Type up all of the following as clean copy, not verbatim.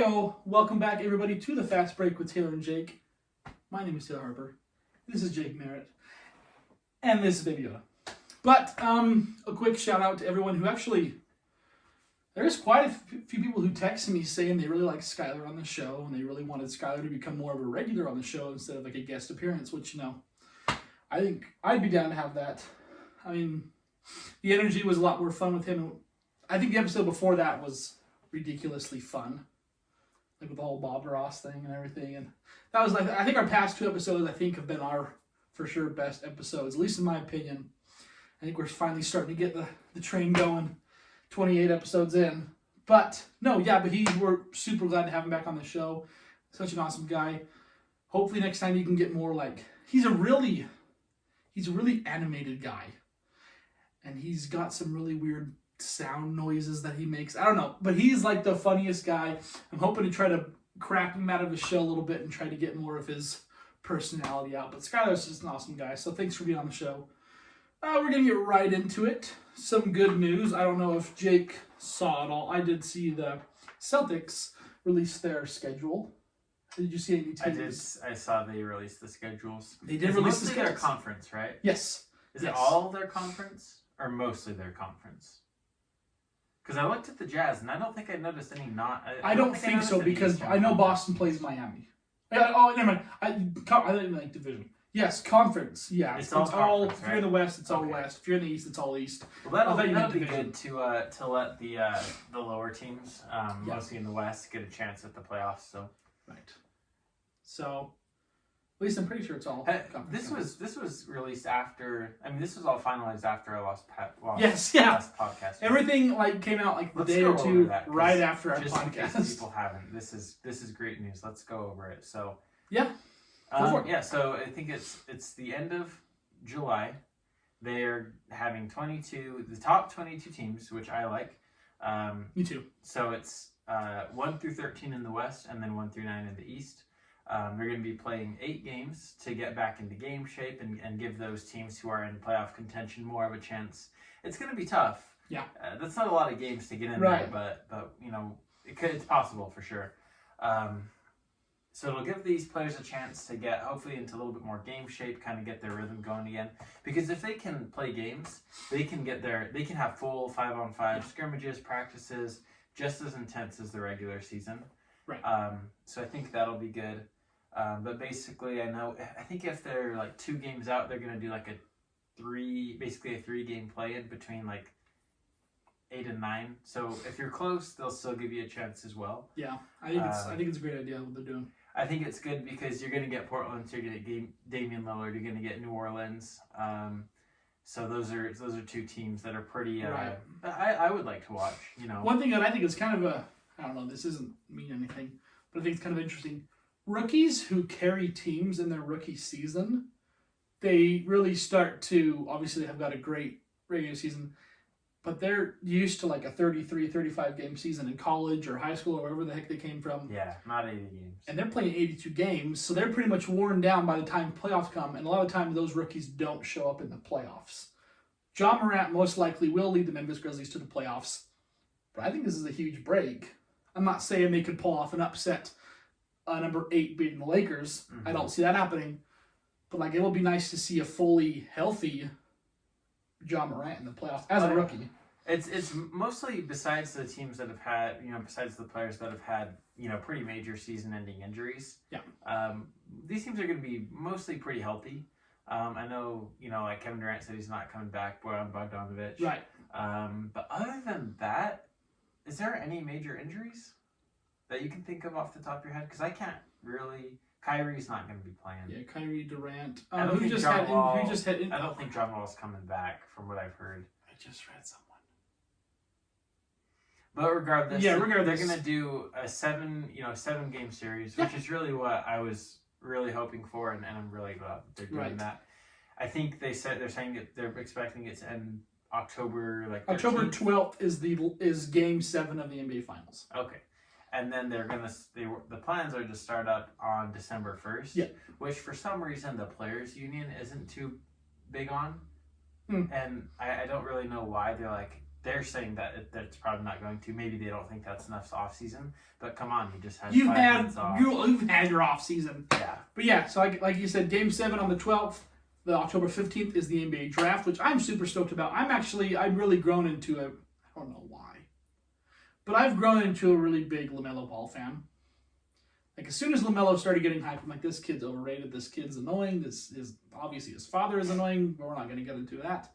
Heyo! Welcome back, everybody, to the Fast Break with Taylor and Jake. My name is Taylor Harper. This is Jake Merritt. And this is Baby Yoda. But, a quick shout out to everyone who actually... There's quite a few people who texted me saying they really like Skylar on the show, and they really wanted Skylar to become more of a regular on the show instead of like a guest appearance, which, I think I'd be down to have that. I mean, the energy was a lot more fun with him. I think the episode before that was ridiculously fun. Like with the whole Bob Ross thing and everything. And that was like, I think our past two episodes, have been our, for sure, best episodes, at least in my opinion. I think we're finally starting to get the train going 28 episodes in. But, but we're super glad to have him back on the show. Such an awesome guy. Hopefully next time you can get more like, he's a really animated guy. And he's got some really weird sound noises that he makes. I don't know, but he's like the funniest guy. I'm hoping to try to crack him out of his shell a little bit and try to get more of his personality out. But Skylar's just an awesome guy, so thanks for being on the show. We're going to get right into it. Some good news. I don't know if Jake saw it all. I did see the Celtics release their schedule. Did you see any teams? I saw they released the schedules. They did release the schedules. Their conference, right? Yes. Is it all their conference or mostly their conference? Because I looked at the Jazz, and I don't think I noticed any not... I don't think so, because I know Boston plays Miami. Oh, never mind. I didn't like division. Yes, conference. Yeah, it's all if you're in the West, it's all West. If you're in the East, it's all East. Well, that'll be good to let the lower teams, mostly in the West, get a chance at the playoffs. So right. So, at least I'm pretty sure it's all. This was released after. I mean, this was all finalized after I lost last podcast. Everything came out like the day or two right after our podcast. In case people haven't. This is great news. Let's go over it. So yeah. So I think it's the end of July. They're having the top 22 teams, which I like. Me too. So it's 1 through 13 in the West, and then 1 through 9 in the East. They're going to be playing 8 games to get back into game shape and give those teams who are in playoff contention more of a chance. It's going to be tough. Yeah. That's not a lot of games to get in there, but it's possible for sure. So it'll give these players a chance to get hopefully into a little bit more game shape, kind of get their rhythm going again. Because if they can play games, they can have full 5-on-5 scrimmages, practices, just as intense as the regular season. Right. So I think that'll be good. But basically, I think if they're like 2 games out, they're gonna do like a 3-game play-in between like 8 and 9. So if you're close, they'll still give you a chance as well. Yeah, I think it's a great idea what they're doing. I think it's good because you're gonna get Portland, so you're gonna get Damian Lillard, you're gonna get New Orleans. So those are 2 teams that are pretty. I would like to watch. One thing that I think is kind of I don't know, this doesn't mean anything, but I think it's kind of interesting. Rookies who carry teams in their rookie season, they really start to, obviously they have got a great regular season, but they're used to like a 33, 35 game season in college or high school or wherever the heck they came from. Yeah, not 80 games. And they're playing 82 games, so they're pretty much worn down by the time playoffs come, and a lot of times those rookies don't show up in the playoffs. Ja Morant most likely will lead the Memphis Grizzlies to the playoffs, but I think this is a huge break. I'm not saying they could pull off an upset, number 8 beating the Lakers. Mm-hmm. I don't see that happening. But it will be nice to see a fully healthy Ja Morant in the playoffs as a rookie. It's mostly besides the teams that have had, besides the players that have had, pretty major season-ending injuries. Yeah. These teams are going to be mostly pretty healthy. I know, like Kevin Durant said he's not coming back. Bojan Bogdanovic. Right. But other than that, is there any major injuries that you can think of off the top of your head? Because I can't really. Kyrie's not going to be playing. Yeah, Kyrie, Durant. I don't think John Wall's coming back, from what I've heard. I just read someone. But regardless, they're going to do a 7-game series, which is really what I was really hoping for, and I'm really glad that they're doing that. I think they're saying that they're expecting it to end October 13th. October 12th is Game 7 of the NBA Finals. Okay, and then the plans are to start up on December 1st. Yeah. Which for some reason the players union isn't too big on, and I don't really know why they're like, they're saying that that's probably not going to. Maybe they don't think that's enough off season. But come on, you just had You've 5 had months off. you've had your off season. Yeah. But yeah, so like you said, Game 7 on the 12th. The October 15th is the NBA draft, which I'm super stoked about. I've really grown into I don't know why, but I've grown into a really big LaMelo Ball fan. Like, as soon as LaMelo started getting hype, I'm like, this kid's overrated, this kid's annoying, this is, obviously his father is annoying, but we're not going to get into that.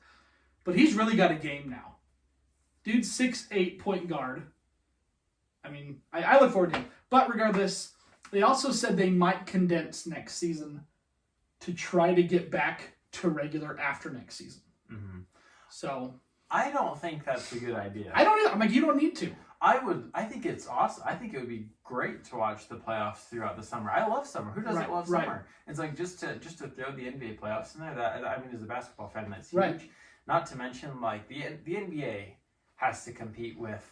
But he's really got a game now. Dude's 6'8" point guard. I mean, I look forward to him. But regardless, they also said they might condense next season to try to get back to regular after next season. Mm-hmm. So I don't think that's a good idea. I don't know. I'm like, you don't need to. I think it's awesome. I think it would be great to watch the playoffs throughout the summer. I love summer. Who doesn't love summer? It's like just to throw the NBA playoffs in there. That, I mean, as a basketball fan, that's huge. Right. Not to mention, like, the NBA has to compete with,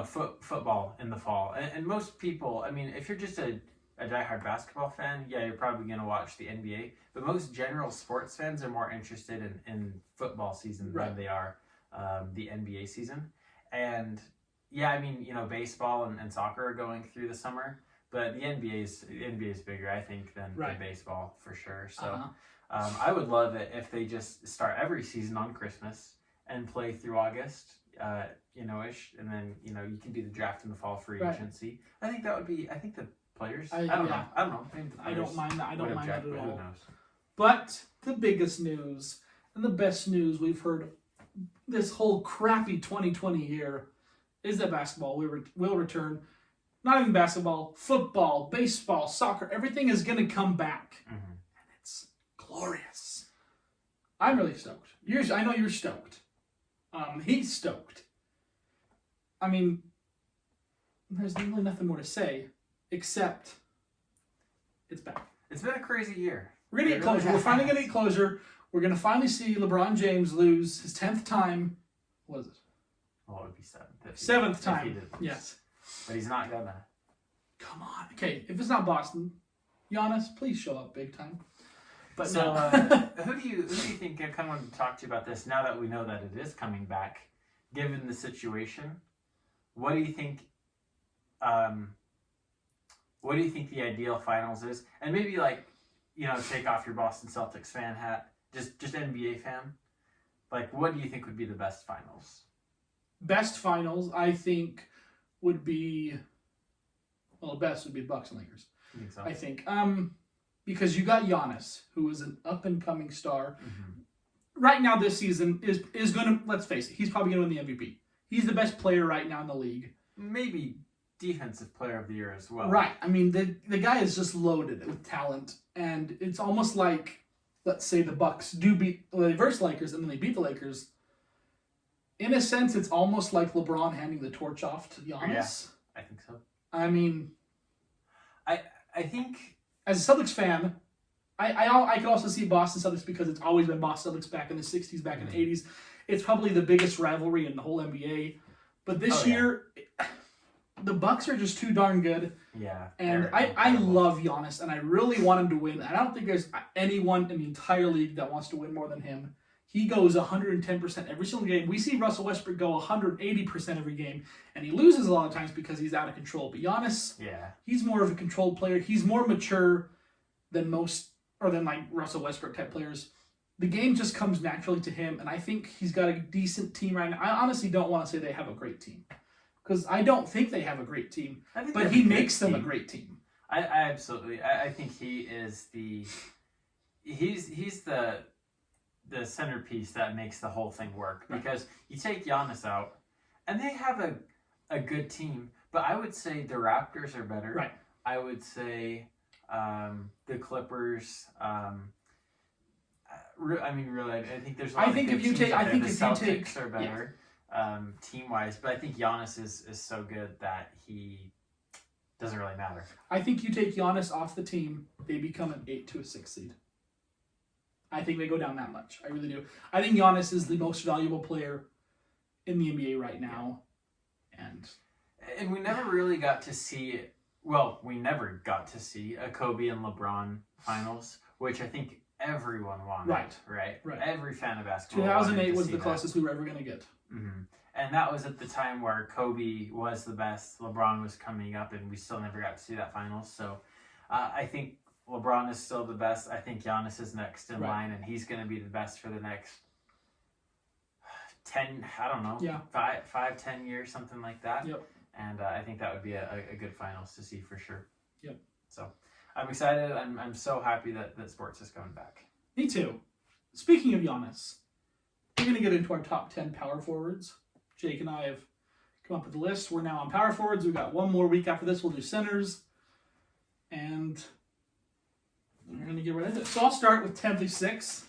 football in the fall. And most people, I mean, if you're just a diehard basketball fan, yeah, you're probably going to watch the NBA. But most general sports fans are more interested in football season than they are the NBA season. And yeah, I mean, baseball and soccer are going through the summer, but the NBA is bigger, I think, than baseball for sure. So I would love it if they just start every season on Christmas and play through August, ish, and then you can do the draft in the fall, free agency. I think that would be. I think the players. I don't know. I don't mind that. I don't mind that at all. Who knows? But the biggest news and the best news we've heard this whole crappy 2020 year is that basketball will return. Not even basketball, football, baseball, soccer, everything is going to come back. Mm-hmm. And it's glorious. I'm really stoked. I know you're stoked. He's stoked. I mean, there's really nothing more to say except it's back. It's been a crazy year. We're going to get closure. We're finally going to get closure. We're going to finally see LeBron James lose his 10th time. What is it? Well, it would be 7th. 7th time. Yes. But he's not gonna. Come on. Okay, if it's not Boston, Giannis, please show up big time. But so, no. who do you think? I kind of wanted to talk to you about this now that we know that it is coming back. Given the situation, what do you think? What do you think the ideal finals is? And maybe take off your Boston Celtics fan hat, just NBA fan. Like, what do you think would be the best finals? Best finals, I think, would be, well, the best would be Bucks and Lakers. You think so? I think. Because you got Giannis, who is an up-and-coming star. Mm-hmm. Right now this season is going to, let's face it, he's probably going to win the MVP. He's the best player right now in the league. Maybe defensive player of the year as well. Right. I mean, the guy is just loaded with talent. And it's almost like, let's say the Bucks do beat the versus Lakers and then they beat the Lakers. In a sense, it's almost like LeBron handing the torch off to Giannis. Yeah, I think so. I mean, I think as a Celtics fan, I could also see Boston Celtics because it's always been Boston Celtics back in the 60s, back in the 80s. It's probably the biggest rivalry in the whole NBA. But this year, the Bucks are just too darn good. Yeah. And I love Giannis, and I really want him to win. And I don't think there's anyone in the entire league that wants to win more than him. He goes 110% every single game. We see Russell Westbrook go 180% every game, and he loses a lot of times because he's out of control. But Giannis, he's more of a controlled player. He's more mature than like Russell Westbrook type players. The game just comes naturally to him, and I think he's got a decent team right now. I honestly don't want to say they have a great team, because I don't think they have a great team, but he makes them a great team. I absolutely. I think he is he's the centerpiece that makes the whole thing work, because you take Giannis out and they have a good team, but I would say the Raptors are better. Right. I would say the Clippers. Really, I think there's a lot of good teams out there. The Celtics are better team wise, but I think Giannis is so good that he doesn't really matter. I think you take Giannis off the team, they become an 8 to a 6 seed. I think they go down that much. I really do. I think Giannis is the most valuable player in the NBA right now. And we never really got to see, we never got to see a Kobe and LeBron finals, which I think everyone wanted. Right. Every fan of basketball. 2008 was the closest we were ever going to get. Mm-hmm. And that was at the time where Kobe was the best, LeBron was coming up, and we still never got to see that finals. So I think LeBron is still the best. I think Giannis is next in line, and he's going to be the best for the next 10, I don't know, 5-10 years, something like that. Yep. And I think that would be a good finals to see for sure. Yep. So I'm excited. I'm so happy that sports is coming back. Me too. Speaking of Giannis, we're going to get into our top 10 power forwards. Jake and I have come up with a list. We're now on power forwards. We've got one more week after this. We'll do centers. And we're going to get right into it. So I'll start with 10 through 6,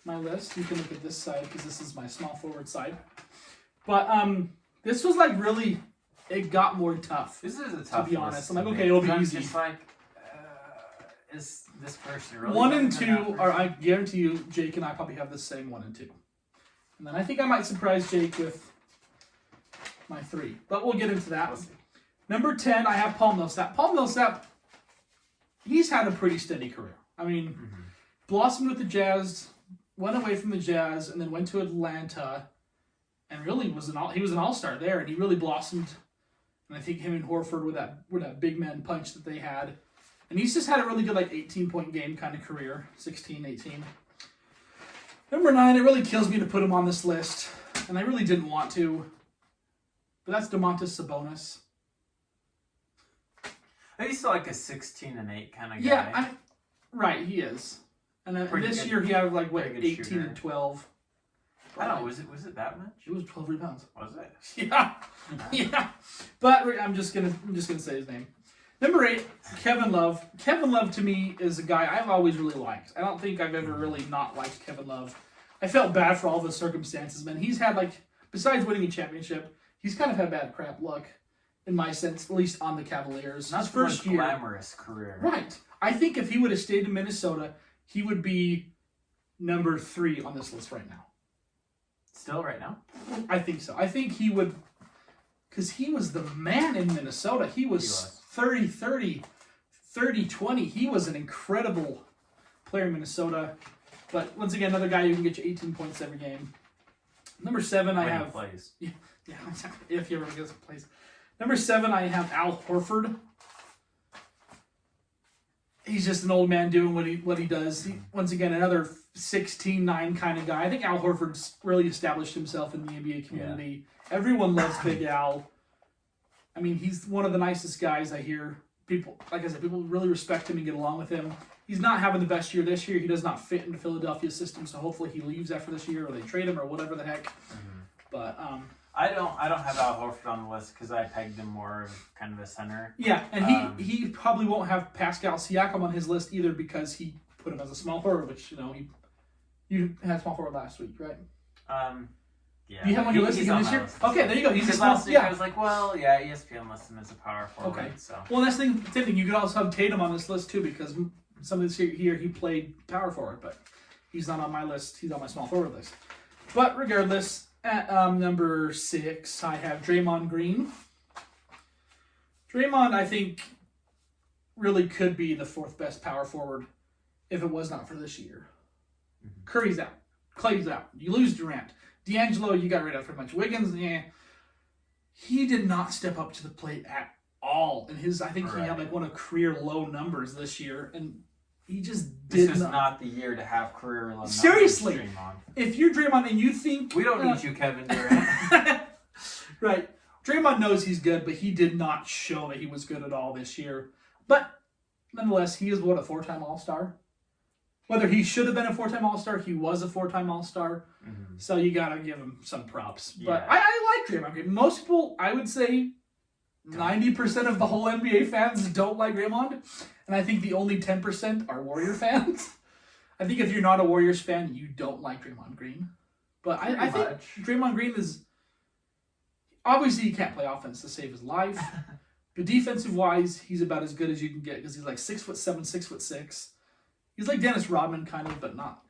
my list. You can look at this side because this is my small forward side. But this was like really, it got more tough. This is a tough to be honest. list I'm like, to okay, make. it'll be I'm easy. just like, is this person really 1 and better than 2 that are, person? I guarantee you, Jake and I probably have the same 1 and 2. And then I think I might surprise Jake with my 3. But we'll get into that. We'll see. Number 10, I have Paul Millsap. Paul Millsap, he's had a pretty steady career. I mean, blossomed with the Jazz, went away from the Jazz, and then went to Atlanta, and really he was an all-star there, and he really blossomed. And I think him and Horford were that big man punch that they had. And he's just had a really good 18-point game kind of career, 16, 18. Number 9, it really kills me to put him on this list, and I really didn't want to, but that's Domantas Sabonis. He's still like a 16 and 8 kind of guy. Yeah, right, he is. And this year he had 18 shooter. and 12. I don't know, was it that much? It was 12 rebounds. Was it? Yeah, yeah. But I'm just gonna say his name. Number 8, Kevin Love. Kevin Love to me is a guy I've always really liked. I don't think I've ever really not liked Kevin Love. I felt bad for all the circumstances, man. He's had besides winning a championship, he's kind of had bad crap luck, in my sense, at least on the Cavaliers. Not his first year, glamorous career. right? I think if he would have stayed in Minnesota, he would be number 3 on this list right now. Still right now? I think so. I think he would, because he was the man in Minnesota. He was 30-30, 30-20. He was an incredible player in Minnesota. But once again, another guy who can get you 18 points every game. Number 7, I have... plays. Yeah, if he ever gets plays. Number 7, I have Al Horford. He's just an old man doing what he does. Once again, another 16-9 kind of guy. I think Al Horford's really established himself in the NBA community. Yeah. Everyone loves Big Al. I mean, he's one of the nicest guys I hear. People, like I said, people really respect him and get along with him. He's not having the best year this year. He does not fit into Philadelphia's system, so hopefully he leaves after this year or they trade him or whatever the heck. Mm-hmm. But I don't have Al Horford on the list because I pegged him more of kind of a center. Yeah, and he probably won't have Pascal Siakam on his list either because he put him as a small forward, which you had small forward last week, right? Yeah. Do you have on your list again this year? Okay, there you go. He's a small. Last week I was like, well, yeah, ESPN lists him as a power forward. Okay. So. Well, that's the same thing. You could also have Tatum on this list too because some of this here he played power forward, but he's not on my list. He's on my small forward list. But regardless, at number 6, I have Draymond Green. Draymond, I think, really could be the 4th best power forward if it was not for this year. Mm-hmm. Curry's out. Clay's out. You lose Durant. D'Angelo, you got rid of pretty much. Wiggins, yeah. He did not step up to the plate at all. And I think he had one of career low numbers this year. And he just did not. This is not the year to have career low numbers. Seriously. If you're Draymond and you think... We don't need you, Kevin Durant. Right. Draymond knows he's good, but he did not show that he was good at all this year. But nonetheless, he is a 4-time All-Star. Whether he should have been a 4-time All-Star, he was a 4-time All-Star. Mm-hmm. So you got to give him some props. Yeah. But I like Draymond Green. Most people, I would say 90% of the whole NBA fans don't like Draymond. And I think the only 10% are Warrior fans. I think if you're not a Warriors fan, you don't like Draymond Green. But I think Draymond Green is... Obviously, he can't play offense to save his life. But defensive-wise, he's about as good as you can get because he's 6'7", 6'6". He's like Dennis Rodman, kind of, but not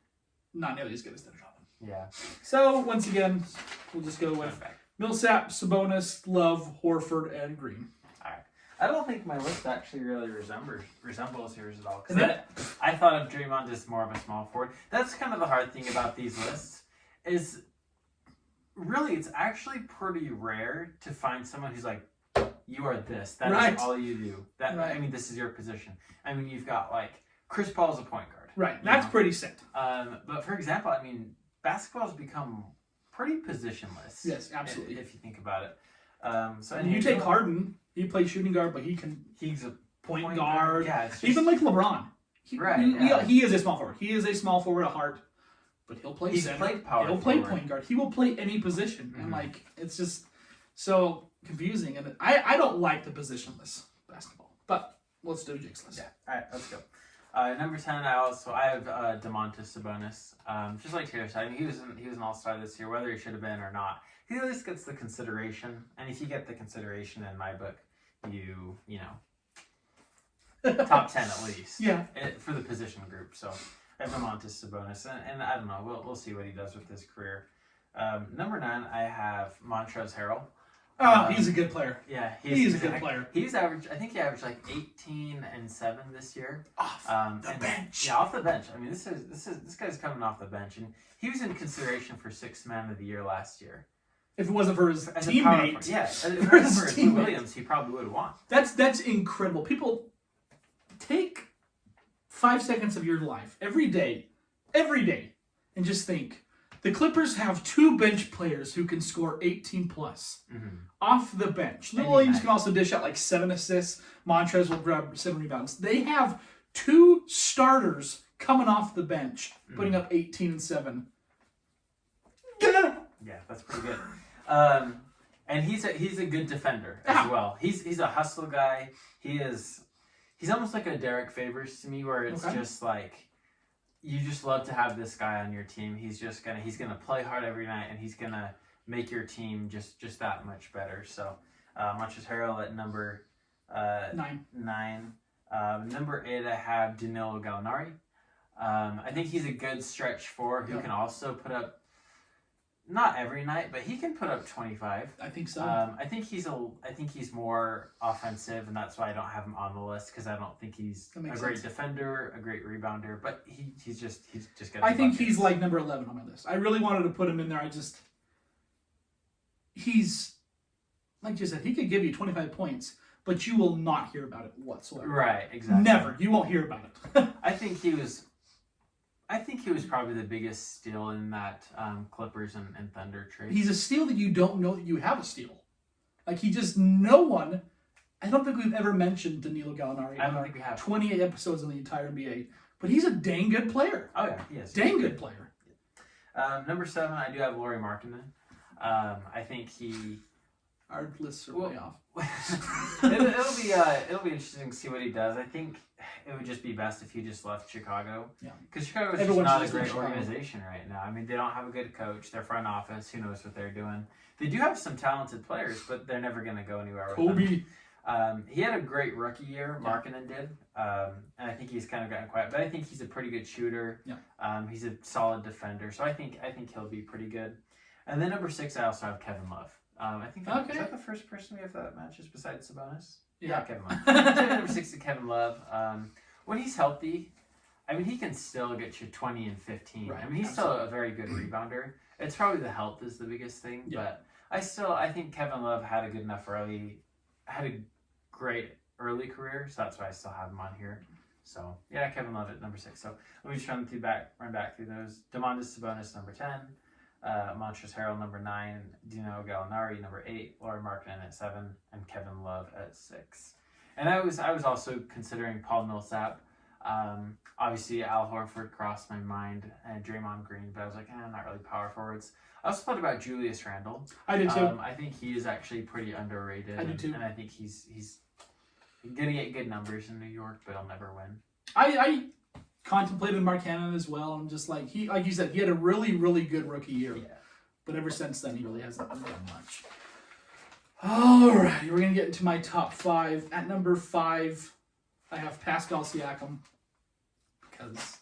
nearly as good as Dennis Rodman. Yeah. So, once again, we'll just go with Millsap, Sabonis, Love, Horford, and Green. All right. I don't think my list actually really resembles yours at all. And Because I thought of Draymond as more of a small forward. That's kind of the hard thing about these lists is really it's actually pretty rare to find someone who's like, you are this. That Right. is all you do. That Right. I mean, this is your position. I mean, you've got like Chris Paul's a point guard. Right. That's know? pretty set. But for example, I mean, basketball's become pretty positionless. Yes, absolutely. If you think about it. So And you take Harden, he plays shooting guard, but he's a point guard. Yeah, it's just, Even like LeBron. Right, He is a small forward. He is a small forward at heart, but he'll play he's center. played power He'll play forward. point guard. He will play any position. Mhm. And like it's just so confusing. And I don't like the positionless basketball. But let's do Jake's list. Yeah. All right, let's go. Number 10, I have Domantas Sabonis. Just like Taylor said, I mean, he was an All-Star this year, whether he should have been or not. He at least gets the consideration, and if you get the consideration in my book, you know, top 10 at least. Yeah. For the position group. So I have Domantas Sabonis, and I don't know, we'll see what he does with his career. Number 9, I have Montrezl Harrell. Oh, he's a good player. Yeah, He's a good player. He's averaged. I think he averaged like 18 and 7 this year. Off the bench. Yeah, off the bench. I mean, this guy's coming off the bench, and he was in consideration for 6th Man of the Year last year. If it wasn't for his As a teammate, power forward. Yeah, if it wasn't for Lou Williams, he probably would have won. that's incredible. People take 5 seconds of your life every day, and just think. The Clippers have 2 bench players who can score 18 plus off the bench. Lou Williams can also dish out like 7 assists. Montrezl will grab 7 rebounds. They have 2 starters coming off the bench, putting up 18 and 7. Yeah, that's pretty good. And he's a good defender as well. He's a hustle guy. He's almost like a Derek Favors to me, where it's just like, you just love to have this guy on your team. He's gonna play hard every night, and he's gonna make your team just that much better. So, Montrezl Harrell at number 9. Number 8, I have Danilo Gallinari. I think he's a good stretch 4 who can also put up, not every night, but he can put up 25. I think so. I think he's more offensive, and that's why I don't have him on the list, because I don't think he's a great defender, a great rebounder, but he's just good. I think he's like number 11 on my list. I really wanted to put him in there. He's like you said, he could give you 25 points, but you will not hear about it whatsoever. Right, exactly. Never. You won't hear about it. I think he was probably the biggest steal in that Clippers and Thunder trade. He's a steal that you don't know that you have a steal. Like no one. I don't think we've ever mentioned Danilo Gallinari. I don't think we have. 28 episodes in the entire NBA, but he's a dang good player. Oh yeah, he is. Dang good player. Number 7, I do have Lauri Markkanen. I think he. Our lists are way off. It'll be interesting to see what he does. I think it would just be best if he just left Chicago. Yeah. Because Chicago is just not a great organization right now. I mean, they don't have a good coach. Their front office, who knows what they're doing. They do have some talented players, but they're never going to go anywhere with them. He had a great rookie year, Markkanen did. And I think he's kind of gotten quiet. But I think he's a pretty good shooter. Yeah. He's a solid defender. So I think he'll be pretty good. And then number 6, I also have Kevin Love. I think is that the first person we have that matches besides Sabonis? Yeah, Kevin Love. Number 6 is Kevin Love. When he's healthy, I mean, he can still get you 20 and 15. Right, I mean, he's still a very good rebounder. It's probably the health is the biggest thing, but I think Kevin Love had a great early career, so that's why I still have him on here. So yeah, Kevin Love at number 6. So let me just run back through those. Domantas Sabonis number 10. Montrezl Harrell number 9, Danilo Gallinari number 8, Lauri Markkanen at 7, and Kevin Love at 6. And I was also considering Paul Millsap. Obviously Al Horford crossed my mind, and Draymond Green, but I was like, not really power forwards. I also thought about Julius Randle. I did too. I think he is actually pretty underrated. I do too. And I think he's gonna get good numbers in New York, but he'll never win. I contemplated Markkanen as well. I'm just like you said, he had a really, really good rookie year. Yeah. But ever since then, he really hasn't done much. All right, we're gonna get into my top 5. At number 5, I have Pascal Siakam, because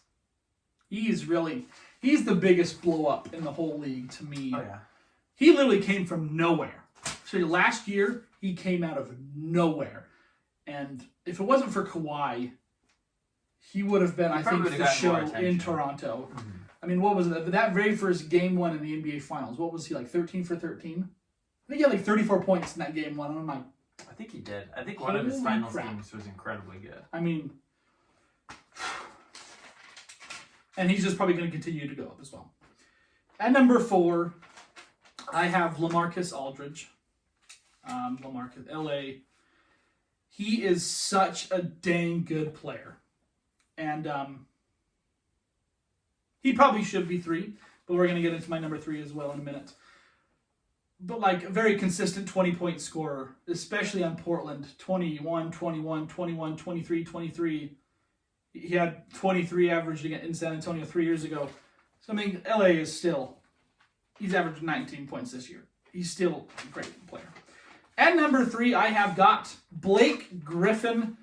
he's the biggest blow up in the whole league to me. Oh yeah. He literally came from nowhere. So last year, he came out of nowhere. And if it wasn't for Kawhi, he would have been, I think, probably the would've gotten more show in attention. Toronto. Mhm. I mean, what was it? That very first game one in the NBA Finals, what was he, like 13 for 13? I think he had like 34 points in that game one. I'm like, I think he did. I think one of his Holy finals crap. games was incredibly good. I mean, and he's just probably going to continue to go up as well. At number 4, I have LaMarcus Aldridge. LaMarcus, LA. He is such a dang good player. And he probably should be 3, but we're going to get into my number 3 as well in a minute. But like a very consistent 20-point scorer, especially on Portland. 21, 21, 21, 23, 23. He had 23 averaged in San Antonio 3 years ago. So I mean, LA is still, he's averaged 19 points this year. He's still a great player. At number 3, I have got Blake Griffin.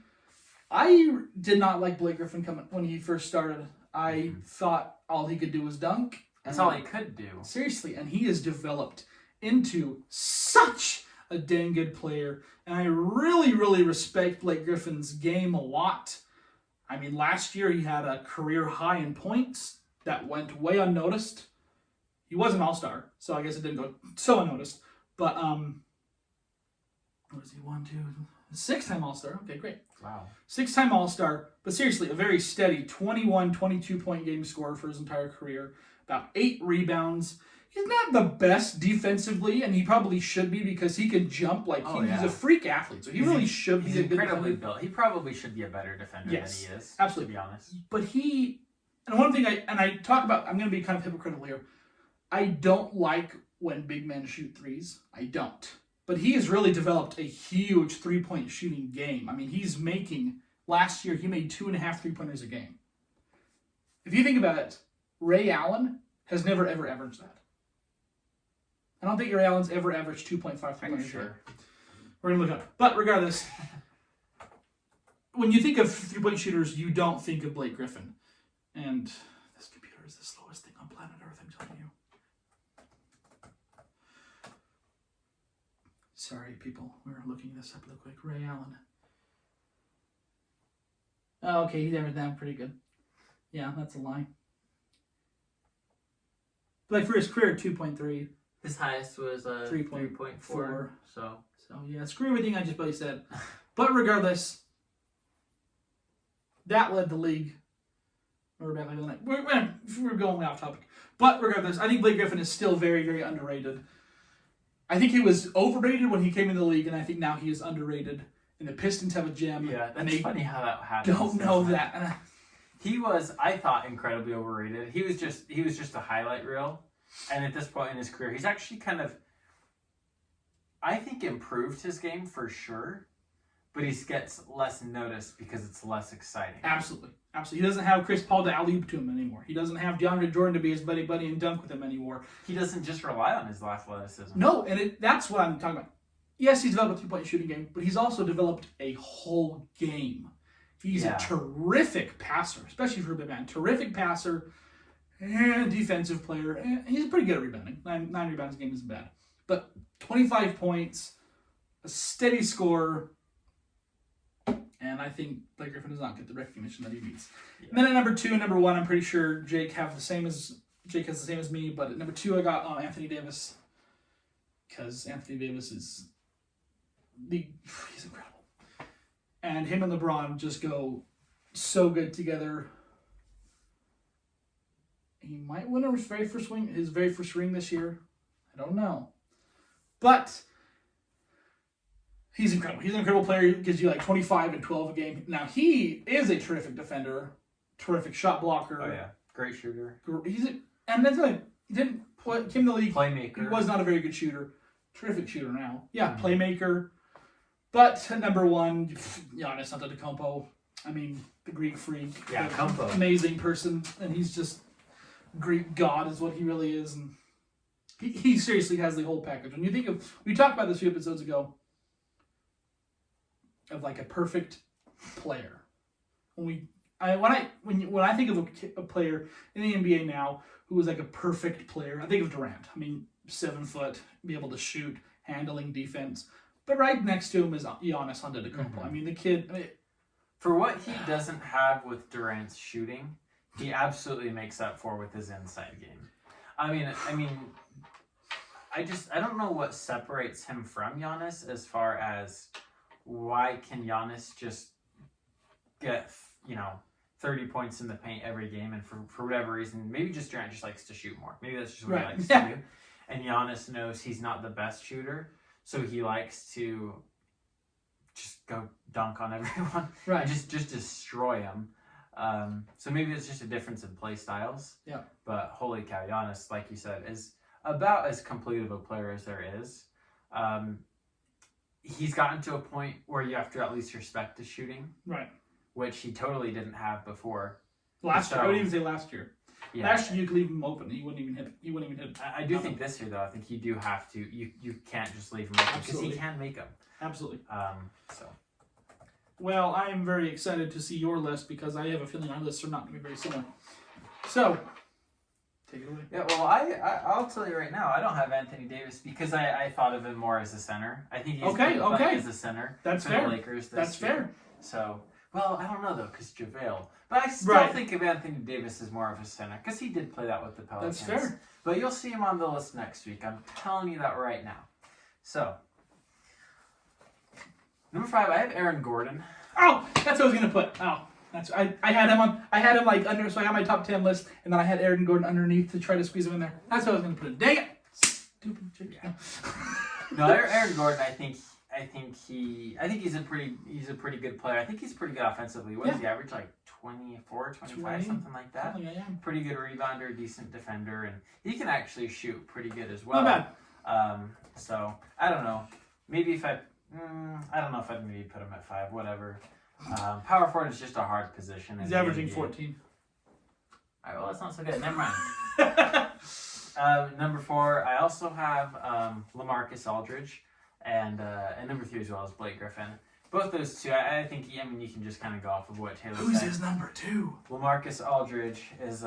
I did not like Blake Griffin when he first started. I thought all he could do was dunk. That's all he could do. Seriously, and he has developed into such a dang good player. And I really, really respect Blake Griffin's game a lot. I mean, last year he had a career high in points that went way unnoticed. He was an all-star, so I guess it didn't go so unnoticed. But, what is he, 1, 2, 6-time all-star. Okay, great. Wow. 6-time all-star, but seriously, a very steady 21, 22-point game scorer for his entire career. About 8 rebounds. He's not the best defensively, and he probably should be because he can jump like he's a freak athlete. So he really should be He's a good incredibly defender. built. He probably should be a better defender than he is. Absolutely. To be honest. But and one thing I talk about, I'm going to be kind of hypocritical here. I don't like when big men shoot threes. I don't. But he has really developed a huge 3-point shooting game. I mean, last year, he made 2.5 3-pointers a game. If you think about it, Ray Allen has never, ever averaged that. I don't think Ray Allen's ever averaged 2.5 3-pointers. Sure. We're going to look it up. But regardless, when you think of 3-point shooters, you don't think of Blake Griffin. And this computer is the slowest thing on planet Earth, I'm telling you. Sorry, people. We're looking this up real quick. Ray Allen. Oh, okay, he's averaged that pretty good. Yeah, that's a lie. But like for his career, 2.3. His highest was 3.4. So yeah, screw everything I just barely said. But regardless, that led the league. We're going way off topic. But regardless, I think Blake Griffin is still very, very underrated. I think he was overrated when he came in the league, and I think now he is underrated. And the Pistons have a gem. Yeah, and that's they funny how that happens. don't know that. He was, I thought, incredibly overrated. He was just a highlight reel. And at this point in his career, he's actually kind of, I think, improved his game for sure. But he gets less noticed because it's less exciting. Absolutely. He doesn't have Chris Paul to alley-oop to him anymore. He doesn't have DeAndre Jordan to be his buddy and dunk with him anymore. He doesn't just rely on his athleticism. No, and that's what I'm talking about. Yes, he's developed a 3-point shooting game, but he's also developed a whole game. He's a terrific passer, especially for a big man. Terrific passer and defensive player. And he's pretty good at rebounding. 9 rebounds a game isn't bad. But 25 points, a steady scorer, and I think Blake Griffin does not get the recognition that he needs. Yeah. And then at number 2 and number 1, I'm pretty sure Jake has the same as me, but at number 2 I got Anthony Davis. Because Anthony Davis is he's incredible. And him and LeBron just go so good together. He might win his very first ring this year. I don't know. But he's incredible. He's an incredible player. He gives you like 25 and 12 a game. Now, he is a terrific defender, terrific shot blocker. Oh, yeah. Great shooter. And that's like, he didn't came in the league. Playmaker. He was not a very good shooter. Terrific shooter now. Yeah, playmaker. But at number 1, Giannis Antetokounmpo. I mean, the Greek freak. Yeah, Kumpo. Amazing person. And he's just Greek god is what he really is. And he seriously has the whole package. When you think of, we talked about this a few episodes ago, of like a perfect player. When I think of a player in the NBA now who is like a perfect player, I think of Durant. I mean, 7 foot, be able to shoot, handling defense. But right next to him is Giannis Antetokounmpo. I mean, the kid. For what he doesn't have with Durant's shooting, he absolutely makes up for with his inside game. I mean, I don't know what separates him from Giannis as far as why can Giannis just get 30 points in the paint every game, and for whatever reason, maybe just Durant just likes to shoot more. Maybe that's just what he likes to do. And Giannis knows he's not the best shooter, so he likes to just go dunk on everyone, right? And just destroy them. So maybe it's just a difference in play styles. Yeah. But holy cow, Giannis, like you said, is about as complete of a player as there is. He's gotten to a point where you have to at least respect his shooting, right? Which he totally didn't have before. Last year, I would even say last year. Yeah. Last year you could leave him open. He wouldn't even hit. I do think this year though, I think you do have to. You can't just leave him open because he can make them. Absolutely. So. Well, I am very excited to see your list because I have a feeling our lists are not going to be very similar. So, take it away. Yeah, well, I'll tell you right now, I don't have Anthony Davis because I thought of him more as a center. I think he's okay as a center. That's for fair. The Lakers That's year. fair. So, well, I don't know though because JaVale, but I still think of Anthony Davis as more of a center because he did play that with the Pelicans. That's fair. But you'll see him on the list next week. I'm telling you that right now. So, number 5, I have Aaron Gordon. Oh, that's what I was gonna put. Oh, I had him on. I had him like under. So I had my top 10 list, and then I had Aaron Gordon underneath to try to squeeze him in there. That's what I was gonna put in. Dang it! Stupid chick. Yeah. No, Aaron Gordon. I think he's a pretty good player. I think he's pretty good offensively. What does he average? Like 24, 25, something like that. Pretty good rebounder, decent defender, and he can actually shoot pretty good as well. Not bad. So I don't know. Maybe if I don't know if I'd maybe put him at 5. Whatever. Power forward is just a hard position. He's averaging 14. All right, well, that's not so good. Never mind. Number 4, I also have LaMarcus Aldridge, and number 3 as well as Blake Griffin. Both those two, I think. I mean, you can just kind of go off of what Taylor said. Who's his number 2? LaMarcus Aldridge is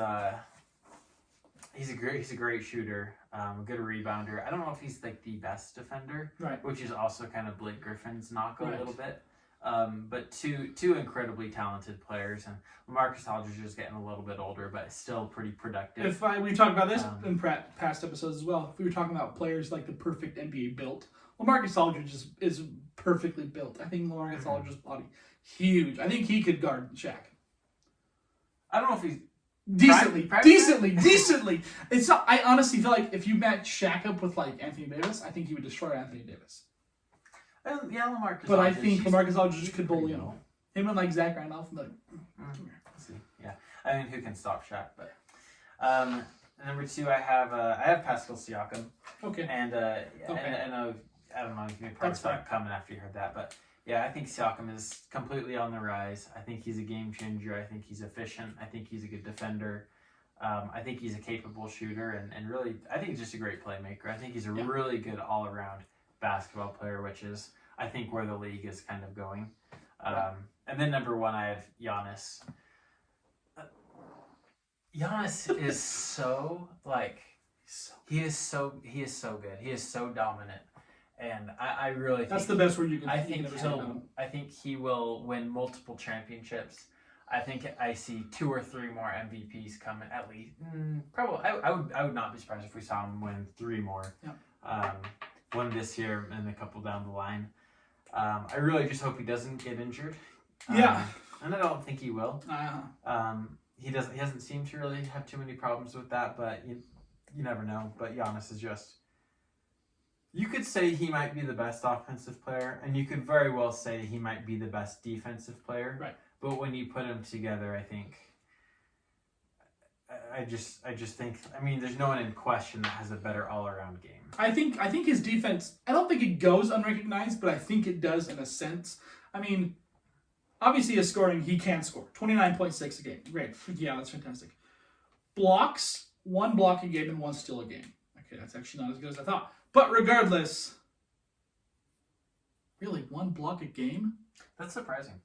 he's a great shooter, a good rebounder. I don't know if he's like the best defender, right? Which is also kind of Blake Griffin's knock a little bit. But two incredibly talented players, and LaMarcus Aldridge is getting a little bit older, but still pretty productive. We talked about this in past episodes as well. If we were talking about players like the perfect NBA built, LaMarcus Aldridge is perfectly built. I think LaMarcus Aldridge's body huge. I think he could guard Shaq. I don't know if he's decently. It's not, I honestly feel like if you match Shaq up with like Anthony Davis, I think he would destroy Anthony Davis. Yeah, LaMarcus. But I think LaMarcus Aldridge could bully him and like Zach Randolph and like. Come here. Let's see. Yeah, I mean, who can stop Shaq? But number 2, I have Pascal Siakam. Okay. And I don't know if you probably saw it coming after you heard that, but yeah, I think Siakam is completely on the rise. I think he's a game changer. I think he's efficient. I think he's a good defender. I think he's a capable shooter, and really, I think he's just a great playmaker. I think he's a really good all-around basketball player, which is, I think, where the league is kind of going. And then number 1, I have Giannis. Giannis is so he is so good. He is so dominant. And I really think that's the best word you can. I think he will win multiple championships. I think I see 2 or 3 more MVPs coming at least. Probably, I would not be surprised if we saw him win 3 more. Yeah. One this year and a couple down the line. I really just hope he doesn't get injured. And I don't think he will. He hasn't seemed to really have too many problems with that, but you never know. But Giannis is just. You could say he might be the best offensive player, and you could very well say he might be the best defensive player. Right. But when you put them together, I think. I just think. I mean, there's no one in question that has a better all-around game. I think his defense. I don't think it goes unrecognized, but I think it does in a sense. I mean, obviously, his scoring, he can score 29.6 a game. Great, yeah, that's fantastic. Blocks, 1 block a game and 1 steal a game. Okay, that's actually not as good as I thought. But regardless, really, 1 block a game? That's surprising.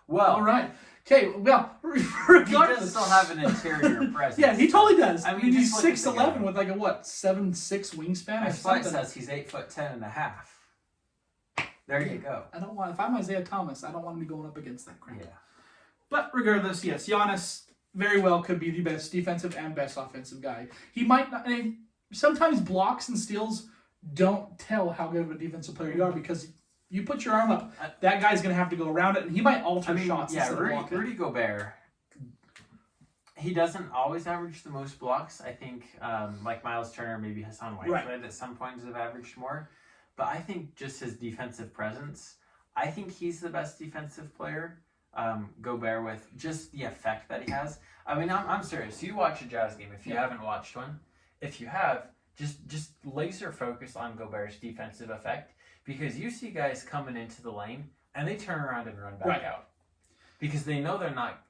Well, all right. Okay, well, he regardless. does still have an interior presence. Yeah, he totally does. I I mean, mean, he's just look at the 6'11" guy. with like a, 7'6" wingspan or My flight something. says he's 8'10" and a half. There you go. I don't want, if I'm Isaiah Thomas, I don't want to be going up against that crap. Yeah. But regardless, yes, Giannis very well could be the best defensive and best offensive guy. He might not, and sometimes blocks and steals don't tell how good of a defensive player you are because you put your arm up, that guy's going to have to go around it, and he might alter shots yeah, instead of blocking. Rudy Gobert, he doesn't always average the most blocks. I think like Miles Turner, maybe Hassan Whiteside at some points have averaged more. But I think just his defensive presence, I think he's the best defensive player. Gobert, with just the effect that he has. I mean, I'm serious. You watch a Jazz game if you haven't watched one. If you have, just laser focus on Gobert's defensive effect, because you see guys coming into the lane and they turn around and run back out because they know they're not,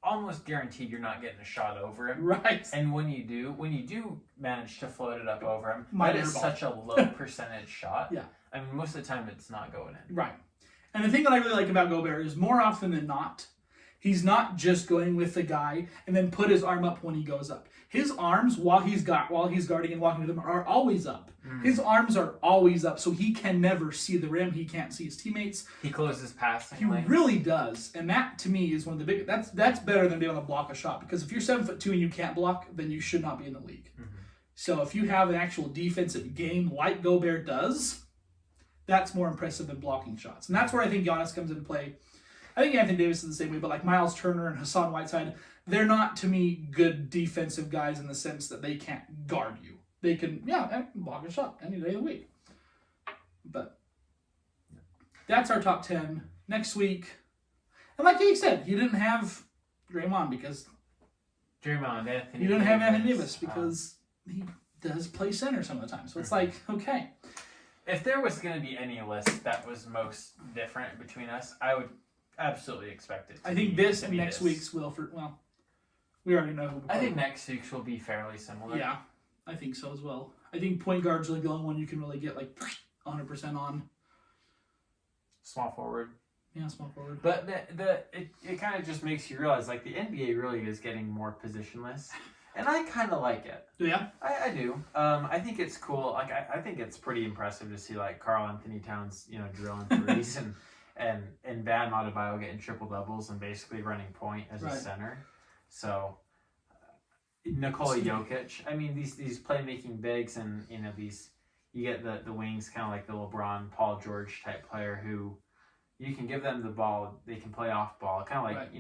almost guaranteed you're not getting a shot over him. Right. And when you do manage to float it up over him, Minor that is ball. such a low percentage shot. Yeah. I mean, most of the time it's not going in. Right. And the thing that I really like about Gobert is more often than not, he's not just going with the guy and then put his arm up when he goes up. His arms, while he's guarding and walking to them, are always up. His arms are always up, so he can never see the rim. He can't see his teammates. He closes passing He lanes. really does, and that to me is one of the big. That's better than being able to block a shot, because if you're 7'2" and you can't block, then you should not be in the league. So if you have an actual defensive game like Gobert does, that's more impressive than blocking shots, and that's where I think Giannis comes into play. I think Anthony Davis is the same way, but like Miles Turner and Hassan Whiteside, they're not, to me, good defensive guys in the sense that they can't guard you. They can, block a shot any day of the week. But that's our top 10. Next week, and like Jake said, you didn't have Draymond because Anthony you didn't have Anthony Davis because he does play center some of the time. So it's like, okay. If there was going to be any list that was most different between us, I would absolutely expect it to I think be, this to and be next this. week's will we already know who. I think next week's will be fairly similar. Yeah, I think so as well. I think point guard's like the only one you can really get like 100% on. Small forward. Yeah, small forward. But it kind of just makes you realize, like, the NBA really is getting more positionless. And I kind of like it. Yeah? I do. I think it's cool. Like, I think it's pretty impressive to see, like, Karl Anthony Towns, drilling threes and Bam Adebayo getting triple-doubles and basically running point as a center. So, Nikola Jokic. I mean, these playmaking bigs and, you get the wings, kind of like the LeBron, Paul George type player who you can give them the ball, they can play off ball, kind of like,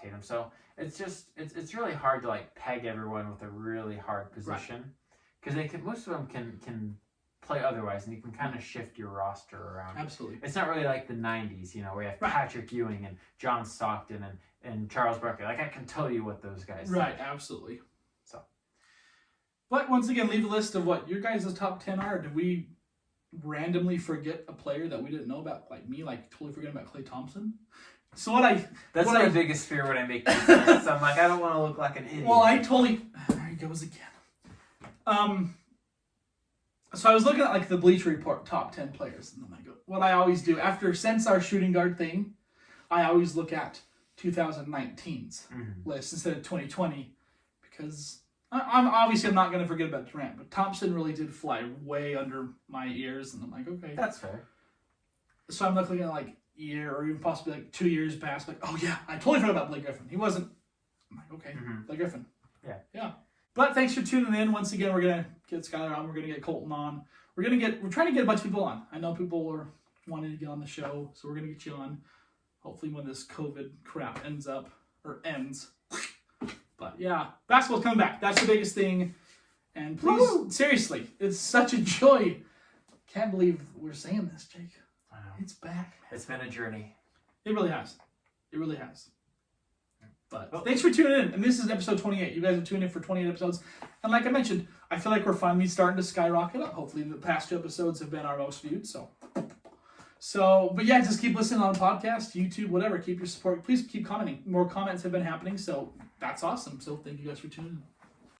Tatum. So it's just, it's really hard to like peg everyone with a really hard position because most of them can play otherwise, and you can kind of shift your roster around. Absolutely. It's not really like the 90s, where you have Patrick Ewing and John Stockton and Charles Barkley. Like, I can tell you what those guys did. Right, absolutely. So, but once again, leave a list of what your guys' top 10 are. Did we randomly forget a player that we didn't know about, like me, like totally forgetting about Klay Thompson? So that's my biggest fear when I make these lists. I'm like, I don't want to look like an idiot. Well, there he goes again. So I was looking at like the Bleacher Report top 10 players, and I'm like, what I always do since our shooting guard thing, I always look at 2019's list instead of 2020, because I'm not going to forget about Durant, but Thompson really did fly way under my ears, and I'm like, okay, that's fair. So I'm looking at like year or even possibly like 2 years past, like, oh yeah, I totally forgot about Blake Griffin. He wasn't. I'm like, okay, Blake Griffin. Yeah. But thanks for tuning in. Once again, we're gonna get Skylar on. We're gonna get Colton on. We're trying to get a bunch of people on. I know people are wanting to get on the show, so we're gonna get you on. Hopefully, when this COVID crap ends. But yeah, basketball's coming back. That's the biggest thing. And please, seriously, it's such a joy. Can't believe we're saying this, Jake. I know. It's back. It's been a journey. It really has. But thanks for tuning in. And this is episode 28. You guys have tuned in for 28 episodes. And like I mentioned, I feel like we're finally starting to skyrocket up. Hopefully the past 2 episodes have been our most viewed. But yeah, just keep listening on podcast, YouTube, whatever. Keep your support. Please keep commenting. More comments have been happening. So that's awesome. So thank you guys for tuning in.